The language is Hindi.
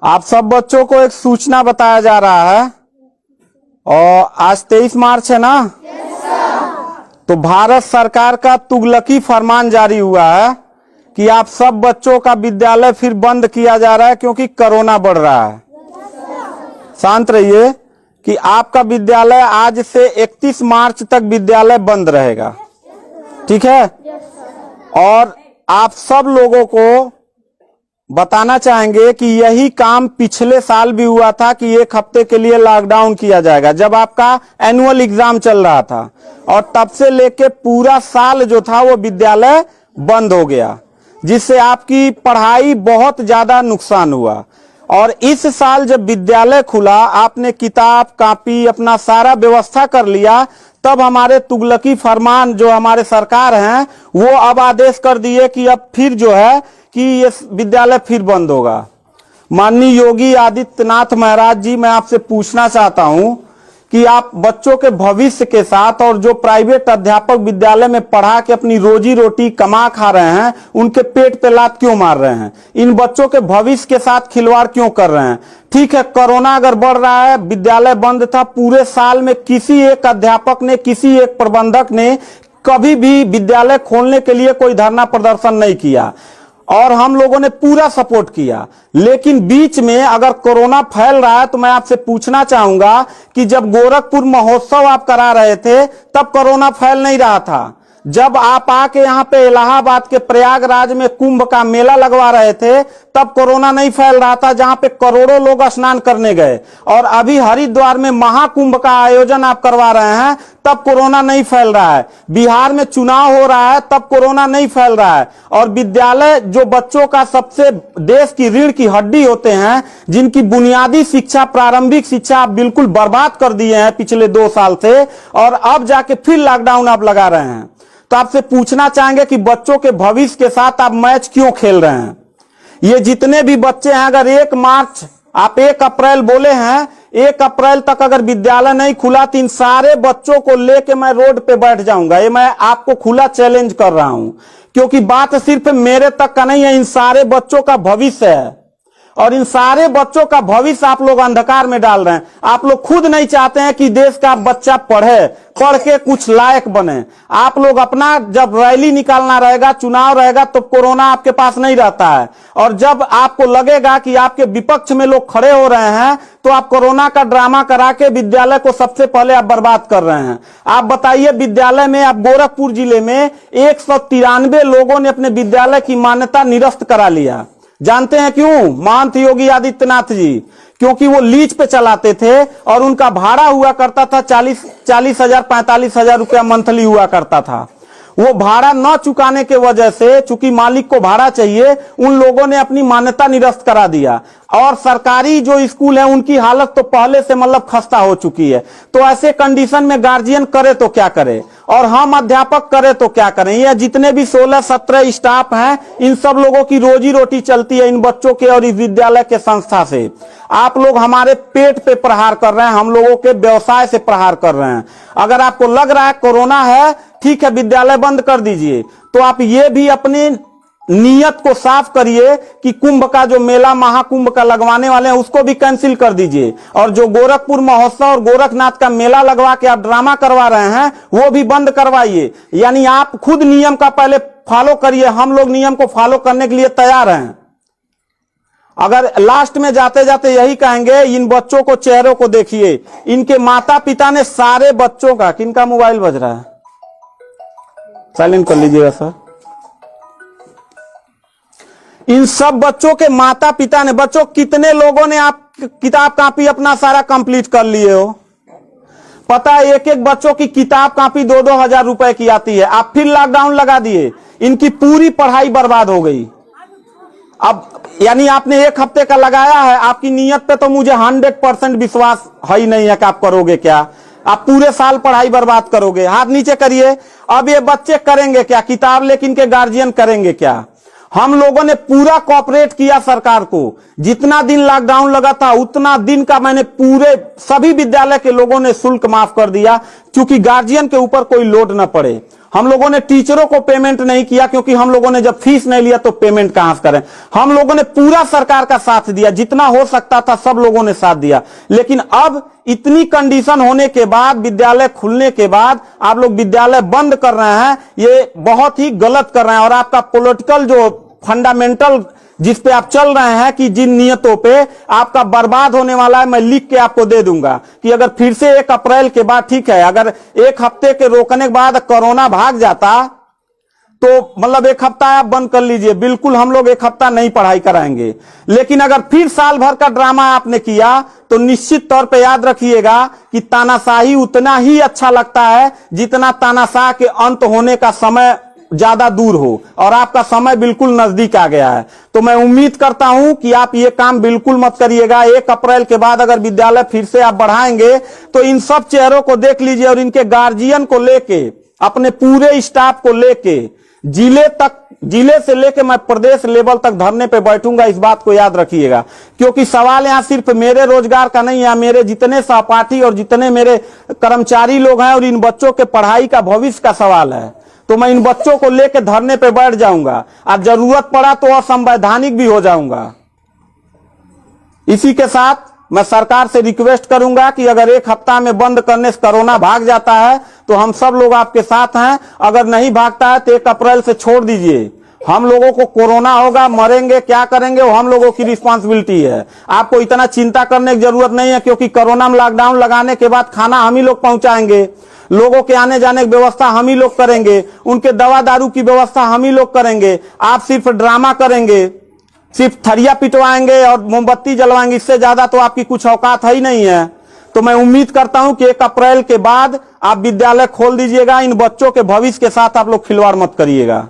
आप सब बच्चों को एक सूचना बताया जा रहा है और आज 23 मार्च है ना। तो भारत सरकार का तुगलकी फरमान जारी हुआ है कि आप सब बच्चों का विद्यालय फिर बंद किया जा रहा है क्योंकि कोरोना बढ़ रहा है। शांत रहिए कि आपका विद्यालय आज से 31 मार्च तक विद्यालय बंद रहेगा, ठीक है। और आप सब लोगों को बताना चाहेंगे कि यही काम पिछले साल भी हुआ था कि 1 हफ्ते के लिए लॉकडाउन किया जाएगा जब आपका एनुअल एग्जाम चल रहा था, और तब से लेके पूरा साल जो था वो विद्यालय बंद हो गया, जिससे आपकी पढ़ाई बहुत ज्यादा नुकसान हुआ। और इस साल जब विद्यालय खुला, आपने किताब कॉपी अपना सारा व्यवस्था कर लिया, तब हमारे तुगलकी फरमान जो हमारे सरकार हैं वो अब आदेश कर दिए कि अब फिर जो है कि ये विद्यालय फिर बंद होगा। माननीय योगी आदित्यनाथ महाराज जी, मैं आपसे पूछना चाहता हूं कि आप बच्चों के भविष्य के साथ और जो प्राइवेट अध्यापक विद्यालय में पढ़ा के अपनी रोजी रोटी कमा खा रहे हैं, उनके पेट पे लात क्यों मार रहे हैं? इन बच्चों के भविष्य के साथ खिलवाड़ क्यों कर रहे हैं? ठीक है, कोरोना अगर बढ़ रहा है, विद्यालय बंद था, पूरे साल में किसी एक अध्यापक ने, किसी एक प्रबंधक ने कभी भी विद्यालय खोलने के लिए कोई धरना प्रदर्शन नहीं किया और हम लोगों ने पूरा सपोर्ट किया। लेकिन बीच में अगर कोरोना फैल रहा है तो मैं आपसे पूछना चाहूंगा कि जब गोरखपुर महोत्सव आप करा रहे थे तब कोरोना फैल नहीं रहा था। जब आप आके यहाँ पे इलाहाबाद के प्रयागराज में कुंभ का मेला लगवा रहे थे तब कोरोना नहीं फैल रहा था, जहां पे करोड़ों लोग स्नान करने गए। और अभी हरिद्वार में महाकुंभ का आयोजन आप करवा रहे हैं तब कोरोना नहीं फैल रहा है। बिहार में चुनाव हो रहा है तब कोरोना नहीं फैल रहा है। और विद्यालय जो बच्चों का सबसे देश की रीढ़ की हड्डी होते हैं, जिनकी बुनियादी शिक्षा, प्रारंभिक शिक्षा आप बिल्कुल बर्बाद कर दिए हैं पिछले 2 साल से, और अब जाके फिर लॉकडाउन आप लगा रहे हैं। तो आपसे पूछना चाहेंगे कि बच्चों के भविष्य के साथ आप मैच क्यों खेल रहे हैं? ये जितने भी बच्चे हैं, अगर 1 मार्च आप 1 अप्रैल बोले हैं, 1 अप्रैल तक अगर विद्यालय नहीं खुला तो इन सारे बच्चों को लेके मैं रोड पे बैठ जाऊंगा। ये मैं आपको खुला चैलेंज कर रहा हूं, क्योंकि बात सिर्फ मेरे तक का नहीं है, इन सारे बच्चों का भविष्य है और इन सारे बच्चों का भविष्य आप लोग अंधकार में डाल रहे हैं। आप लोग खुद नहीं चाहते हैं कि देश का बच्चा पढ़े, पढ़ के कुछ लायक बने। आप लोग अपना जब रैली निकालना रहेगा, चुनाव रहेगा, तो कोरोना आपके पास नहीं रहता है। और जब आपको लगेगा कि आपके विपक्ष में लोग खड़े हो रहे हैं तो आप कोरोना का ड्रामा करा के विद्यालय को सबसे पहले आप बर्बाद कर रहे हैं। आप बताइए, विद्यालय में आप गोरखपुर जिले में 193 लोगों ने अपने विद्यालय की मान्यता निरस्त करा लिया। जानते हैं क्यों? महंत योगी आदित्यनाथ जी, क्योंकि वो लीज पे चलाते थे और उनका भाड़ा हुआ करता था 40,000 45,000 रुपया मंथली हुआ करता था। वो भाड़ा न चुकाने के वजह से, चूंकि मालिक को भाड़ा चाहिए, उन लोगों ने अपनी मान्यता निरस्त करा दिया। और सरकारी जो स्कूल है उनकी हालत तो पहले से मतलब खस्ता हो चुकी है। तो ऐसे कंडीशन में गार्जियन करे तो क्या करे और हम अध्यापक करे तो क्या करें? ये जितने भी 16-17 स्टाफ हैं, इन सब लोगों की रोजी रोटी चलती है इन बच्चों के और इस विद्यालय के संस्था से। आप लोग हमारे पेट पे प्रहार कर रहे हैं, हम लोगों के व्यवसाय से प्रहार कर रहे हैं। अगर आपको लग रहा है कोरोना है, ठीक है, विद्यालय बंद कर दीजिए, तो आप ये भी अपनी नियत को साफ करिए कि कुंभ का जो मेला, महाकुंभ का लगवाने वाले हैं, उसको भी कैंसिल कर दीजिए। और जो गोरखपुर महोत्सव और गोरखनाथ का मेला लगवा के आप ड्रामा करवा रहे हैं वो भी बंद करवाइए। यानी आप खुद नियम का पहले फॉलो करिए, हम लोग नियम को फॉलो करने के लिए तैयार हैं। अगर लास्ट में जाते जाते यही कहेंगे, इन बच्चों को, चेहरों को देखिए, इनके माता पिता ने सारे बच्चों का, किनका मोबाइल बज रहा है, साइलेंट कर लीजिएगा सर। इन सब बच्चों के माता पिता ने, बच्चों कितने लोगों ने आप किताब कॉपी अपना सारा कंप्लीट कर लिए हो? पता है, एक एक बच्चों की किताब कॉपी 2-2 हजार रुपए की आती है। आप फिर लॉकडाउन लगा दिए, इनकी पूरी पढ़ाई बर्बाद हो गई। अब यानी आपने 1 हफ्ते का लगाया है, आपकी नीयत पे तो मुझे 100% विश्वास है ही नहीं है कि आप करोगे क्या। आप पूरे साल पढ़ाई बर्बाद करोगे। हाथ नीचे करिए। अब ये बच्चे करेंगे क्या? किताब लेकिन इनके गार्जियन करेंगे क्या? हम लोगों ने पूरा कोऑपरेट किया सरकार को। जितना दिन लॉकडाउन लगा था उतना दिन का मैंने पूरे सभी विद्यालय के लोगों ने शुल्क माफ कर दिया, क्योंकि गार्जियन के ऊपर कोई लोड न पड़े। हम लोगों ने टीचरों को पेमेंट नहीं किया, क्योंकि हम लोगों ने जब फीस नहीं लिया तो पेमेंट कहां से करें। हम लोगों ने पूरा सरकार का साथ दिया, जितना हो सकता था सब लोगों ने साथ दिया। लेकिन अब इतनी कंडीशन होने के बाद, विद्यालय खुलने के बाद आप लोग विद्यालय बंद कर रहे हैं, ये बहुत ही गलत कर रहे हैं। और आपका पॉलिटिकल जो फंडामेंटल जिस पे आप चल रहे हैं कि जिन नियतों पे आपका बर्बाद होने वाला है, मैं लिख के आपको दे दूंगा कि अगर फिर से 1 अप्रैल के बाद, ठीक है, अगर 1 हफ्ते के रोकने के बाद कोरोना भाग जाता तो मतलब 1 हफ्ता आप बंद कर लीजिए, बिल्कुल हम लोग 1 हफ्ता नहीं पढ़ाई कराएंगे। लेकिन अगर फिर साल भर का ड्रामा आपने किया तो निश्चित तौर पे याद रखिएगा कि तानाशाही उतना ही अच्छा लगता है जितना तानाशाह के अंत होने का समय ज्यादा दूर हो, और आपका समय बिल्कुल नजदीक आ गया है। तो मैं उम्मीद करता हूं कि आप ये काम बिल्कुल मत करिएगा। 1 अप्रैल के बाद अगर विद्यालय फिर से आप बढ़ाएंगे तो इन सब चेहरों को देख लीजिए और इनके गार्जियन को लेके, अपने पूरे स्टाफ को लेके जिले से लेके मैं प्रदेश लेवल तक धरने पे बैठूंगा, इस बात को याद रखिएगा। क्योंकि सवाल यहां सिर्फ मेरे रोजगार का नहीं है, मेरे जितने सहपाठी और जितने मेरे कर्मचारी लोग हैं और इन बच्चों के पढ़ाई का भविष्य का सवाल है। तो मैं इन बच्चों को लेकर धरने पे बैठ जाऊंगा और जरूरत पड़ा तो असंवैधानिक भी हो जाऊंगा। इसी के साथ मैं सरकार से रिक्वेस्ट करूंगा कि अगर 1 हफ्ता में बंद करने से कोरोना भाग जाता है तो हम सब लोग आपके साथ हैं, अगर नहीं भागता है तो 1 अप्रैल से छोड़ दीजिए। हम लोगों को कोरोना होगा, मरेंगे, क्या करेंगे वो हम लोगों की रिस्पांसिबिलिटी है। आपको इतना चिंता करने की जरूरत नहीं है, क्योंकि कोरोना में लॉकडाउन लगाने के बाद खाना हम ही लोग पहुंचाएंगे, लोगों के आने जाने की व्यवस्था हम ही लोग करेंगे, उनके दवा दारू की व्यवस्था हम ही लोग करेंगे। आप सिर्फ ड्रामा करेंगे, सिर्फ थरिया पिटवाएंगे और मोमबत्ती जलवाएंगे, इससे ज्यादा तो आपकी कुछ औकात है ही नहीं है। तो मैं उम्मीद करता हूं कि 1 अप्रैल के बाद आप विद्यालय खोल दीजिएगा। इन बच्चों के भविष्य के साथ आप लोग खिलवाड़ मत करिएगा।